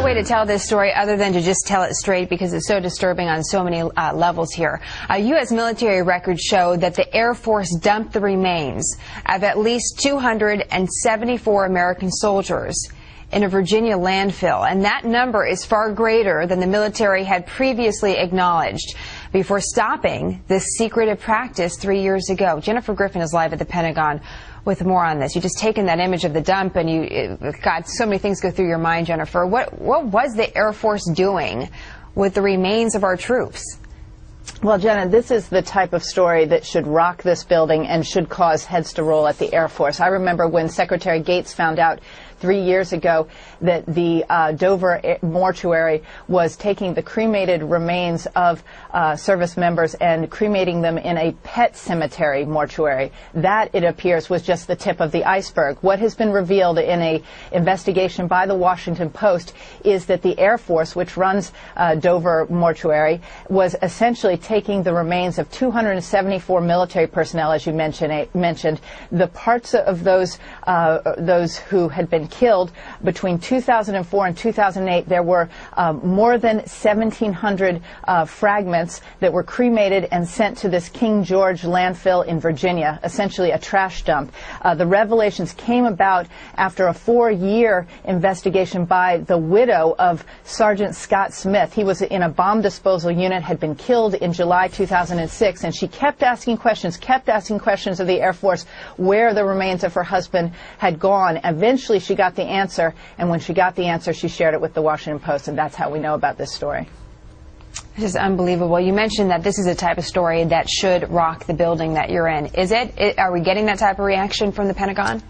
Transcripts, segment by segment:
way to tell this story other than to just tell it straight, because it's so disturbing on so many levels here. U.S. military records show that the Air Force dumped the remains of at least 274 American soldiers in a Virginia landfill, and that number is far greater than the military had previously acknowledged before stopping this secretive practice 3 years ago. Jennifer Griffin is live at the Pentagon with more on this. You just taken that image of the dump, and God, so many things go through your mind, Jennifer. What was the Air Force doing with the remains of our troops? Well, Jenna, this is the type of story that should rock this building and should cause heads to roll at the Air Force. I remember when Secretary Gates found out 3 years ago that the Dover mortuary was taking the cremated remains of service members and cremating them in a pet cemetery mortuary. That, it appears, was just the tip of the iceberg. What has been revealed in an investigation by the Washington Post is that the Air Force, which runs Dover mortuary, was essentially taking the remains of 274 military personnel, as you mentioned, the parts of those who had been killed between 2004 and 2008. There were more than 1,700 fragments that were cremated and sent to this King George landfill in Virginia, essentially a trash dump. The revelations came about after a 4-year investigation by the widow of Sergeant Scott Smith. He was in a bomb disposal unit, had been killed in July 2006, and she kept asking questions of the Air Force where the remains of her husband had gone. Eventually she got the answer, and when she got the answer, she shared it with the Washington Post, and that's how we know about this story. This is unbelievable. You mentioned that this is a type of story that should rock the building that you're in. Is it? Are we getting that type of reaction from the Pentagon?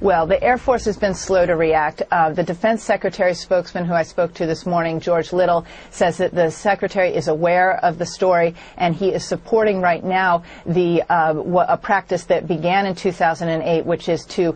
Well, the Air Force has been slow to react. The Defense Secretary's spokesman, who I spoke to this morning, George Little, says that the Secretary is aware of the story, and he is supporting right now a practice that began in 2008, which is to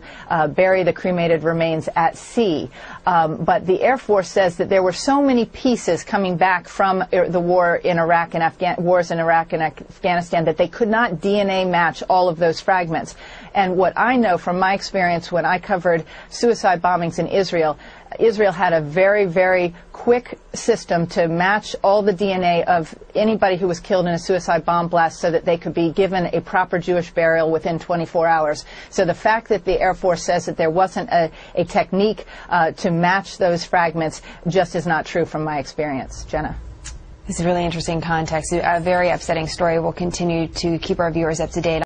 bury the cremated remains at sea. But the Air Force says that there were so many pieces coming back from the wars in Iraq and Afghanistan that they could not DNA match all of those fragments. And what I know from my experience when I covered suicide bombings in Israel, Israel had a very, very quick system to match all the DNA of anybody who was killed in a suicide bomb blast so that they could be given a proper Jewish burial within 24 hours. So the fact that the Air Force says that there wasn't a technique to match those fragments just is not true from my experience. Jenna. This is really interesting context. A very upsetting story. We'll continue to keep our viewers up to date.